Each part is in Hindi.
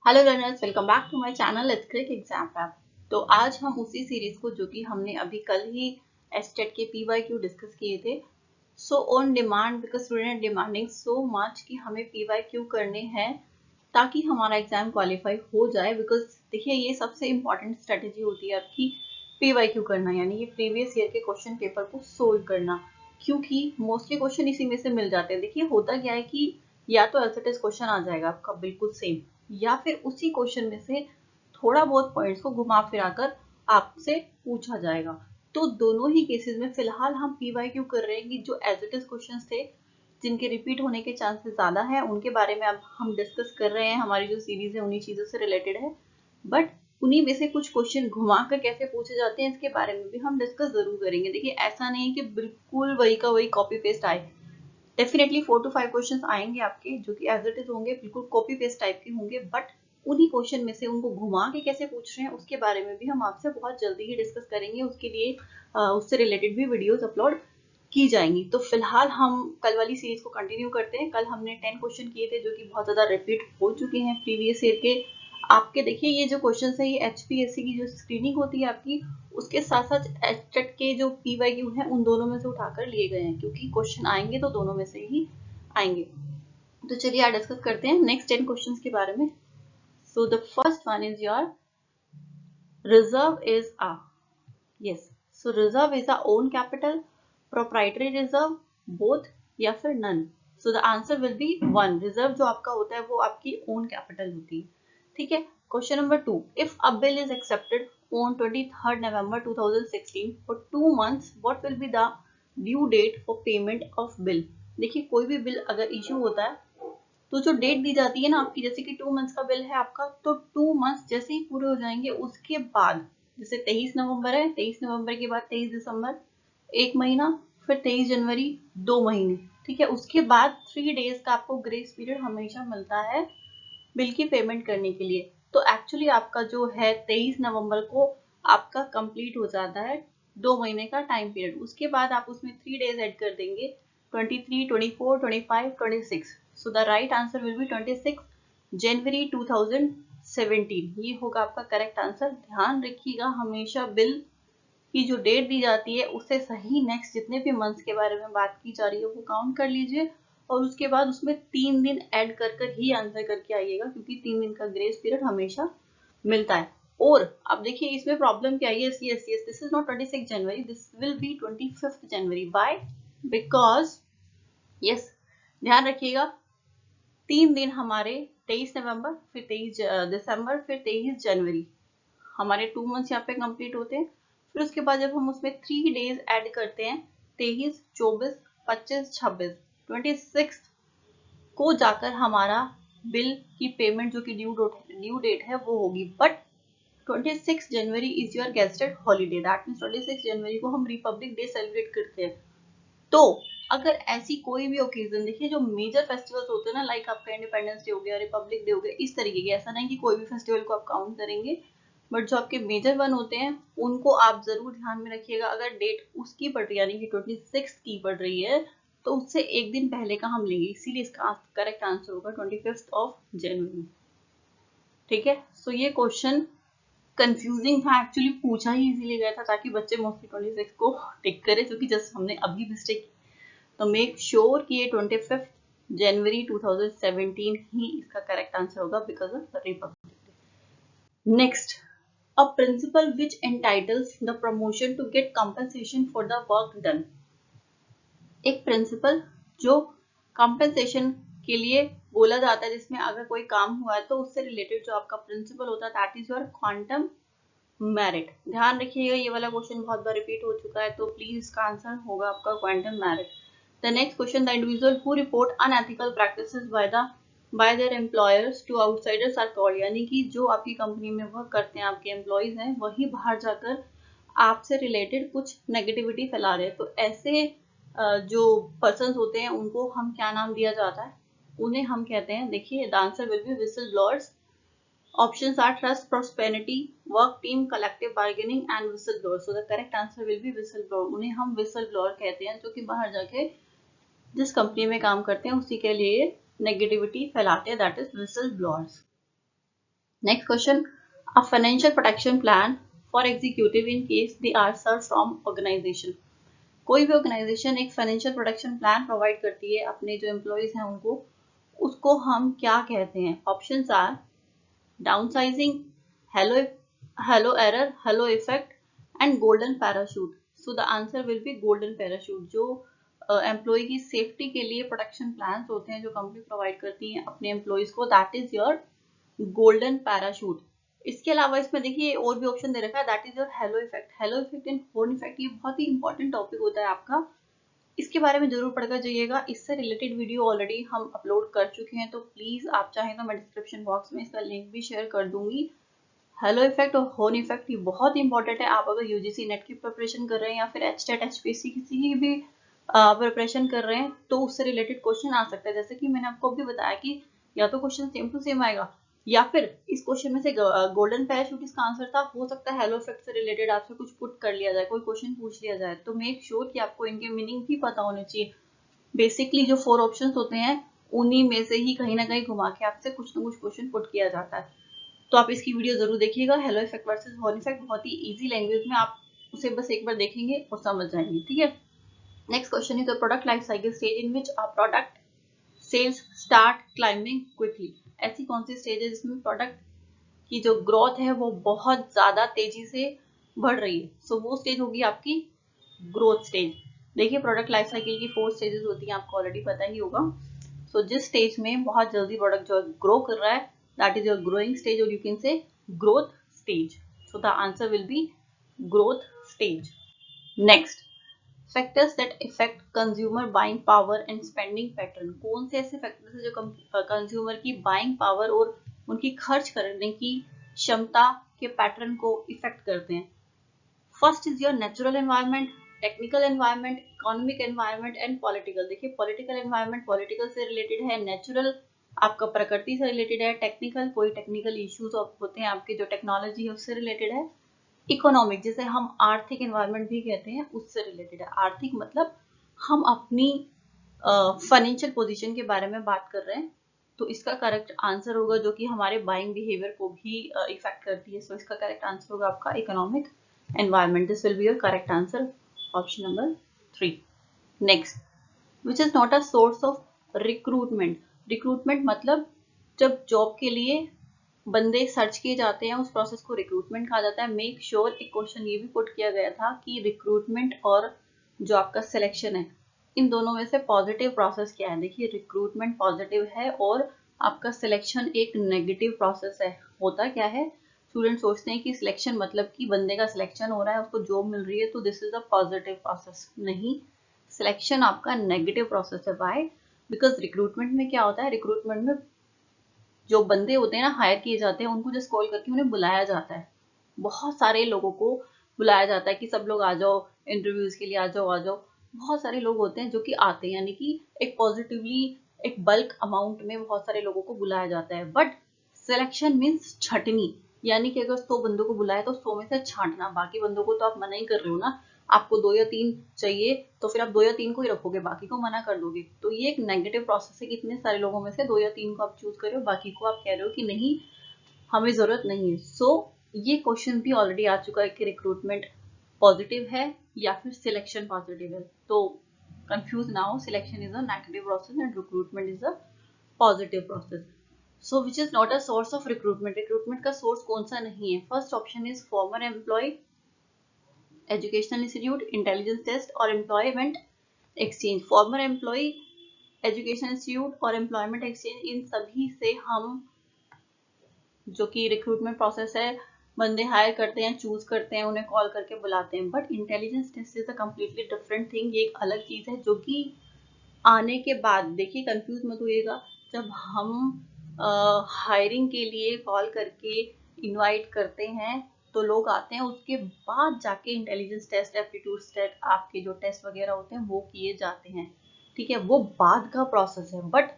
Hello learners, welcome back to my channel let's click exam पैप। तो आज हम उसी सीरीज को जो कि हमने अभी कल ही एस्टेट के पीवाईक्यू डिस्कस किए थे। So on demand because student demanding so much कि हमें पीवाईक्यू करने हैं ताकि हमारा एग्जाम क्वालिफाई हो जाए। बिकॉज देखिए, ये सबसे इंपॉर्टेंट स्ट्रेटेजी होती है आपकी पीवाईक्यू करना, यानी ये प्रीवियस ईयर के क्वेश्चन पेपर को सोल्व करना, क्योंकि मोस्टली क्वेश्चन इसी में से मिल जाते हैं। देखिए, होता क्या है कि या तो एलसीटीएस क्वेश्चन आ जाएगा आपका बिल्कुल सेम, या फिर उसी क्वेश्चन में से थोड़ा बहुत पॉइंट्स को घुमा फिरा कर आपसे पूछा जाएगा। तो दोनों ही केसेस में फिलहाल हम पीवाईक्यू कर रहे हैं कि जो एज इट इज क्वेश्चंस थे जिनके रिपीट होने के चांसेस ज्यादा हैं उनके बारे में अब हम डिस्कस कर रहे हैं। हमारी जो सीरीज है उन्हीं चीजों से रिलेटेड है, बट उन्हीं में से कुछ क्वेश्चन घुमा कर कैसे पूछे जाते हैं इसके बारे में भी हम डिस्कस जरूर करेंगे। देखिए, ऐसा नहीं है कि बिल्कुल वही का वही कॉपी पेस्ट आए। डेफिनेटली 4 to 5 क्वेश्चंस आएंगे आपके जो कि एज इट इज होंगे, बिल्कुल कॉपी पेस्ट टाइप के होंगे, बट उन्हीं क्वेश्चन में से उनको घुमा के कैसे पूछ रहे हैं उसके बारे में भी हम आपसे बहुत जल्दी ही डिस्कस करेंगे। उसके लिए उससे रिलेटेड भी वीडियोस अपलोड की जाएंगी। तो फिलहाल हम कल वाली सीरीज को कंटिन्यू करते हैं। कल हमने 10 क्वेश्चन किए थे जो कि बहुत ज्यादा रिपीट हो चुके हैं प्रीवियस ईयर के आपके। देखिए, ये जो क्वेश्चन है ये एचपीएससी की जो स्क्रीनिंग होती है आपकी, उसके साथ साथ एस्टेट के जो पीवाईक्यू है उन दोनों में से उठाकर लिए गए हैं, क्योंकि क्वेश्चन आएंगे तो दोनों में से ही आएंगे। तो चलिए आज डिस्कस करते हैं नेक्स्ट 10 क्वेश्चंस के बारे में। So the first one is your reserve is a yes. So reserve is a own capital, proprietary reserve, both या फिर none. So the answer will be one. Reserve जो आपका होता है वो आपकी ओन कैपिटल होती है। ठीक है। Question number 2, if a bill is accepted on 23rd November 2016 for 2 months, what will be the due date for payment of bill? देखिए, कोई भी बिल अगर इशू होता है तो जो डेट दी जाती है ना आपकी, जैसे कि 2 मंथ्स का बिल है आपका, तो 2 मंथ्स जैसे ही पूरे हो जाएंगे उसके बाद, जैसे 23 नवंबर है, 23 नवंबर के बाद 23 दिसंबर 1 महीना, फिर 23 जनवरी 2 महीने। ठीक है। उसके बाद 3 डेज का आपको ग्रेस पीरियड हमेशा मिलता है बिल की पेमेंट करने के लिए। तो एक्चुअली आपका जो है 23 नवंबर को आपका कंप्लीट हो जाता है 2 महीने का टाइम पीरियड। उसके बाद आप उसमें 3 डेज ऐड कर देंगे, 23, 24, 25, 26। So the right answer will B 26 जनवरी 2017। ये होगा आपका करेक्ट आंसर। ध्यान रखिएगा, हमेशा बिल की जो डेट दी जाती है उससे सही नेक्स्ट जितने भी मंथ्स के बारे में बात की जा रही है वो काउंट कर लीजिए, और उसके बाद उसमें 3 दिन ऐड कर ही आंसर करके आइएगा, क्योंकि 3 दिन का ग्रेस पीरियड हमेशा मिलता है। और अब देखिए इसमें प्रॉब्लम क्या है। Yes yes yes, this is not 26 January, this will be 25 January. By because yes, ध्यान रखिएगा, 3 दिन हमारे 23 नवंबर, फिर 23 दिसंबर, फिर 23 जनवरी, हमारे 2 मंथ्स यहाँ पे कंप्लीट होते हैं। फिर उसके बाद जब हम उसमें 3 डेज ऐड करते हैं, 23, 24, 25, 26, 26 को जाकर हमारा बिल की पेमेंट जो कि ड्यू डेट है वो होगी। But 26 January is your gazetted holiday, that means 26 जनवरी को हम रिपब्लिक डे सेलिब्रेट करते हैं। तो अगर ऐसी कोई भी ओकेजन, देखिए जो मेजर फेस्टिवल्स होते हैं ना, लाइक आपका इंडिपेंडेंस डे हो गया, रिपब्लिक डे हो गया, इस तरीके के, ऐसा नहीं कि कोई भी फेस्टिवल को आप काउंट करेंगे, बट जो आपके मेजर वन होते हैं उनको आप जरूर ध्यान में रखिएगा। अगर डेट उसकी पड़ रही है, यानी कि 26 की पड़ रही है, तो उससे एक दिन पहले का हम लेंगे, इसीलिए इसका करेक्ट आंसर होगा 25 जनवरी। ठीक है। सो ये क्वेश्चन कंफ्यूजिंग था, एक्चुअली पूछा ही इसीलिए गया था ताकि बच्चे मोस्टली 26 को टिक करें, क्योंकि जस्ट हमने अभी मिस्टेक। तो मेक श्योर कि ये 25 जनवरी 2017 ही इसका करेक्ट आंसर होगा because of Republic day. Next, a principle which entitles the promotion to get compensation for the work done। एक प्रिंसिपल जो कंपेंसेशन के लिए बोला जाता है, जिसमें अगर कोई काम हुआ है तो उससे रिलेटेड जो आपका प्रिंसिपल होता है, that is your quantum merit. ध्यान रखिएगा, ये वाला क्वेश्चन बहुत बार रिपीट हो चुका है, तो प्लीज इसका आंसर होगा आपका quantum merit. The next question, the individual who report unethical practices by their employers to outsiders are called. यानी कि जो आपकी कंपनी में वर्क करते हैं, आपके एम्प्लॉयज हैं, वही बाहर जाकर आपसे रिलेटेड कुछ नेगेटिविटी फैला रहे हैं, तो ऐसे जो पर्सन होते हैं उनको हम क्या नाम दिया जाता है, उन्हें हम कहते हैं, देखिए the answer will B whistle blowers. Options are trust, prosperity, work team, collective bargaining and whistleblower. So the correct answer will be whistleblower. उन्हें हम whistleblower कहते हैं, जो कि बाहर जाके जिस कंपनी में काम करते हैं उसी के लिए नेगेटिविटी फैलाते हैं, that is whistleblowers। Next question, a financial protection plan for executive in case they are serve from organization. कोई भी ऑर्गेनाइजेशन एक फाइनेंशियल प्रोटेक्शन प्लान प्रोवाइड करती है अपने जो एम्प्लॉयज हैं उनको, उसको हम क्या कहते हैं? Options are downsizing, halo error, halo effect and golden parachute. So the answer will be golden parachute. जो एम्प्लॉय की सेफ्टी के लिए प्रोटेक्शन प्लान्स होते हैं जो कंपनी प्रोवाइड करती है अपने एम्प्लॉयज को, that is your golden parachute. इसके अलावा इसमें देखिए और भी ऑप्शन दे रखा है, that is your hello effect. Hello effect and horn effect ये बहुत ही इंपॉर्टेंट टॉपिक होता है आपका, इसके बारे में जरूर पढ़कर जाइएगा। इससे रिलेटेड वीडियो ऑलरेडी हम अपलोड कर चुके हैं, तो प्लीज आप चाहें तो मैं डिस्क्रिप्शन बॉक्स में इसका लिंक भी शेयर कर दूंगी। हेलो इफेक्ट और हॉर्न इफेक्ट ये बहुत इंपॉर्टेंट है। आप अगर यूजीसी नेट की प्रिपरेशन कर रहे हैं या फिर एचटेट एचपीएससी किसी की भी प्रिपरेशन कर रहे हैं तो उससे रिलेटेड क्वेश्चन आ सकता है। जैसे कि मैंने आपको अभी बताया कि या तो क्वेश्चन सेम टू सेम आएगा या फिर इस क्वेश्चन में से गोल्डन पैराशूट इसका आंसर था, हो सकता है हेलो इफेक्ट से रिलेटेड आपसे कुछ पुट कर लिया जाए, कोई क्वेश्चन पूछ लिया जाए। तो मेक श्योर कि आपको इनके मीनिंग भी पता होने चाहिए। बेसिकली जो 4 ऑप्शंस होते हैं उन्हीं में से ही कहीं ना कहीं घुमा के आपसे कुछ ना कुछ क्वेश्चन पुट किया जाता है। तो आप इसकी वीडियो जरूर देखिएगा। Hello effect versus horn effect बहुत ही इजी लैंग्वेज में आप उसे बस एक बार देखेंगे और समझ जाएंगे, ठीक है। Next question is the product life cycle stage in which a product sales start climbing quickly. ऐसी कौन सी स्टेज है जिसमें प्रोडक्ट की जो ग्रोथ है वो बहुत ज्यादा तेजी से बढ़ रही है? सो वो स्टेज होगी आपकी ग्रोथ स्टेज। देखिए प्रोडक्ट लाइफ साइकिल की 4 स्टेजेस होती हैं, आपको ऑलरेडी पता ही होगा। सो जिस स्टेज में बहुत जल्दी प्रोडक्ट जो ग्रो कर रहा है that is your growing stage, और you can say growth stage. So the answer will be growth stage. Next, factors that effect consumer buying power and spending pattern. कौन से ऐसे फैक्टर्स हैं जो कंज्यूमर की बाइंग पावर और उनकी खर्च करने की क्षमता के पैटर्न को इफेक्ट करते हैं? First is your natural environment, technical environment, economic environment and political. देखिए पॉलिटिकल एनवायरनमेंट पॉलिटिकल से रिलेटेड है, नेचुरल आपका प्रकृति से रिलेटेड है, टेक्निकल कोई टेक्निकल इश्यूज होते हैं आपके जो टेक्नोलॉजी है उससे रिलेटेड है, इकोनॉमिक जिसे हम आर्थिक एनवायरनमेंट भी कहते हैं उससे रिलेटेड है। आर्थिक मतलब हम अपनी फाइनेंशियल पोजीशन के बारे में बात कर रहे हैं, तो इसका करेक्ट आंसर होगा जो कि हमारे बाइंग बिहेवियर को भी इफेक्ट करती है। सो इसका करेक्ट आंसर होगा आपका economic environment. This will be your correct answer, option number 3. Next, which is not a source of recruitment. Recruitment मतलब जब जॉब के लिए बंदे सर्च किए जाते हैं उस प्रोसेस को रिक्रूटमेंट कहा जाता है। मेक श्योर एक क्वेश्चन ये भी पुट किया गया था कि रिक्रूटमेंट और जो आपका सिलेक्शन है इन दोनों में से पॉजिटिव प्रोसेस क्या है? देखिए रिक्रूटमेंट पॉजिटिव है और आपका सिलेक्शन एक नेगेटिव प्रोसेस है। होता क्या है, स्टूडेंट सोचते हैं कि सिलेक्शन मतलब कि बंदे का सिलेक्शन हो रहा है उसको जॉब मिल रही है तो this is a positive process. नहीं, सिलेक्शन आपका नेगेटिव प्रोसेस है। बाय बिकॉज रिक्रूटमेंट में क्या होता है, रिक्रूटमेंट में जो बंदे होते हैं ना हायर किए जाते हैं उनको जस्ट कॉल करके उन्हें बुलाया जाता है। बहुत सारे लोगों को बुलाया जाता है कि सब लोग आ जाओ इंटरव्यूज के लिए, आ जाओ आ जाओ। बहुत सारे लोग होते हैं जो कि आते हैं, यानी कि एक पॉजिटिवली एक बल्क अमाउंट में बहुत सारे लोगों को बुलाया जाता है। बट सिलेक्शन मीन्स छटनी, यानी कि अगर 100 बंदों को बुलाया तो 100 में से छांटना। बाकी बंदों को तो आप मना ही कर रहे हो ना, आपको 2 या 3 चाहिए तो फिर आप 2 या 3 को ही रखोगे, बाकी को मना कर दोगे। तो ये एक नेगेटिव प्रोसेस है कि इतने सारे लोगों में से 2 या 3 को आप चूज कर रहे हो, बाकी को आप कह रहे हो कि नहीं हमें जरूरत नहीं है। सो ये क्वेश्चन भी ऑलरेडी आ चुका है कि रिक्रूटमेंट पॉजिटिव है या फिर सिलेक्शन पॉजिटिव है। तो कंफ्यूज ना हो, selection is a negative process and recruitment is a positive process. So which is not a source of recruitment. Recruitment का सोर्स कौन सा नहीं है? First option is former employ, educational institute, intelligence test और employment exchange. Former employ, education institute और एम्प्लॉयमेंट एक्सचेंज, इन सभी से हम जो कि रिक्रूटमेंट प्रोसेस है बंदे हायर करते हैं, चूज करते हैं, उन्हें कॉल करके बुलाते हैं। But intelligence test is a completely different thing, ये एक अलग चीज है जो कि आने के बाद, देखिए कंफ्यूज मत होइएगा, जब हम हायरिंग के लिए कॉल करके इनवाइट करते हैं तो लोग आते हैं, उसके बाद जाके इंटेलिजेंस टेस्ट, एप्टीट्यूड टेस्ट, आपके जो टेस्ट वगैरह होते हैं वो किए जाते हैं, ठीक है, वो बाद का प्रोसेस है। बट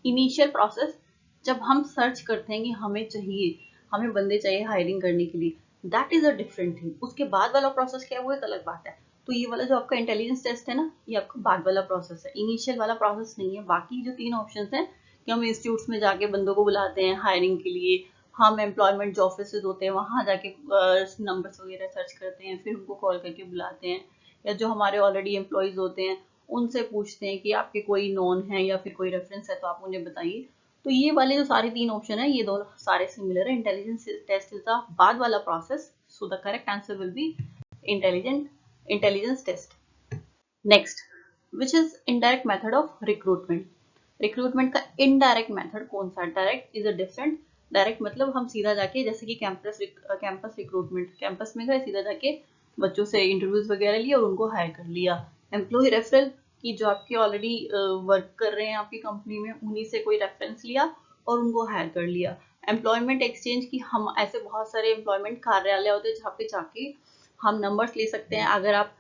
इनिशियल प्रोसेस जब हम सर्च करते हैं कि हमें चाहिए, हमें बंदे चाहिए हायरिंग करने के लिए, that is a different thing. उसके बाद वाला प्रोसेस क्या है वो एक अलग बात है। तो ये वाला जो आपका इंटेलिजेंस टेस्ट है ना, ये आपका बाद वाला प्रोसेस है, इनिशियल वाला प्रोसेस नहीं है। बाकी जो 3 ऑप्शंस हैं कि हम इंस्टीट्यूट्स में जाके बंदों को बुलाते हैं हायरिंग के लिए, हम एम्प्लॉयमेंट जो ऑफिसेज होते हैं वहाँ जाके नंबर्स वगैरह सर्च करते हैं, फिर उनको कॉल करके बुलाते हैं, या जो हमारे ऑलरेडी एम्प्लॉयज होते हैं उनसे पूछते हैं कि आपके कोई नॉन है या फिर कोई रेफरेंस है तो आप मुझे बताइए। तो ये वाले जो सारे 3 ऑप्शन है ये दोनों सारे सिमिलर है। इंटेलिजेंस टेस्ट इज द बाद वाला process, so the correct answer will be intelligence test. Next, which is indirect method of recruitment. Recruitment का इनडायरेक्ट मेथड कौन सा? Direct is a different, direct मतलब हम सीधा जाके, जैसे कि कैंपस रिक्रूटमेंट, कैंपस में गए सीधा जाके बच्चों से इंटरव्यूज वगैरह लिए और उनको हायर कर लिया। एम्प्लॉय रेफरल की जो आपके ऑलरेडी वर्क कर रहे हैं आपकी कंपनी में, उन्हीं से कोई रेफरेंस लिया और उनको हायर कर लिया। एम्प्लॉयमेंट एक्सचेंज की हम ऐसे बहुत सारे एम्प्लॉयमेंट कार्यालय होते हैं जहाँ पे जाके हम नंबर्स ले सकते हैं। अगर आप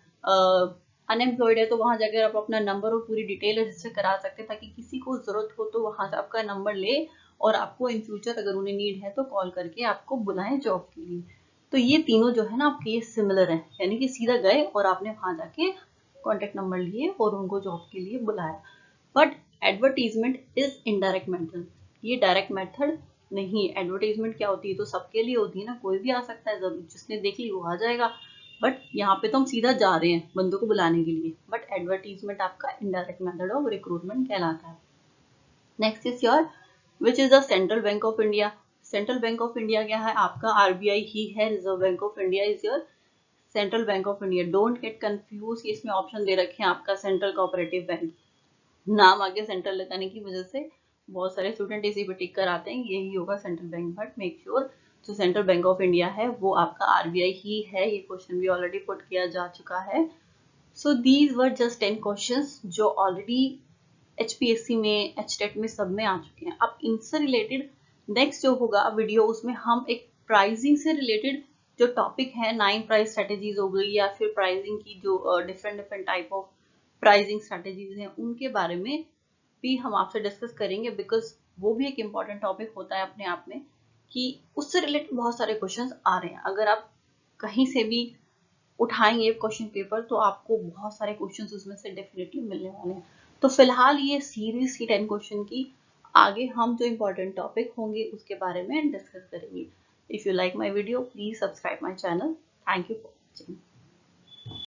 अनएम्प्लॉयड है तो वहां जाकर आप अपना नंबर और पूरी डिटेल रजिस्टर करा सकते हैं, ताकि किसी को जरूरत हो तो वहां से आपका नंबर ले और आपको इन फ्यूचर अगर उन्हें नीड है तो कॉल करके आपको बुलाएं जॉब के लिए। तो ये तीनों जो है ना आपके ये सिमिलर है, यानी कि सीधा गए और आपने वहां जाके कॉन्टेक्ट नंबर लिए और उनको जॉब के लिए बुलाया। But advertisement is indirect method, ये डायरेक्ट मेथड नहीं। एडवर्टीजमेंट क्या होती है? तो सबके लिए होती है ना, कोई भी आ सकता है, जरूर जिसने देख ली वो आ जाएगा। बट यहाँ पे तो हम सीधा जा रहे हैं बंदों को बुलाने के लिए। बट एडवर्टीजमेंट आपका इनडायरेक्ट मेथड ऑफ रिक्रूटमेंट कहलाता है। Next is your, which is the central bank of India. Central bank of India क्या है? आपका आरबीआई ही है। Reserve bank of India is your central bank of India. Don't get confuse, इसमें ऑप्शन दे रखे हैं आपका सेंट्रल कोऑपरेटिव बैंक, नाम आगे सेंट्रल लगाने की वजह से बहुत सारे स्टूडेंट इसी पे टिक कर आते हैं, यही होगा central bank. But make sure जो सेंट्रल बैंक ऑफ इंडिया है वो आपका आरबीआई ही है। ये क्वेश्चन भी ऑलरेडी पुट किया जा चुका है। So these were just 10 questions जो ऑलरेडी एचपीएससी में, एचटेट में, सब में आ चुके हैं। अब इनसे रिलेटेड नेक्स्ट जो होगा वीडियो, उसमें हम एक प्राइसिंग से रिलेटेड जो टॉपिक है, 9 प्राइस स्ट्रेटेजीज हो गई या फिर प्राइसिंग की जो different different type of pricing strategies हैं उनके बारे में भी हम आपसे डिस्कस करेंगे, बिकॉज वो भी एक इम्पॉर्टेंट टॉपिक होता है अपने आप में, कि उससे रिलेटेड बहुत सारे क्वेश्चंस आ रहे हैं। अगर आप कहीं से भी उठाएंगे क्वेश्चन पेपर तो आपको बहुत सारे क्वेश्चंस उसमें से डेफिनेटली मिलने वाले हैं। तो फिलहाल ये सीरीज की 10 क्वेश्चन की, आगे हम जो इम्पोर्टेंट टॉपिक होंगे उसके बारे में डिस्कस करेंगे। If you like my video please subscribe my channel. Thank you for watching.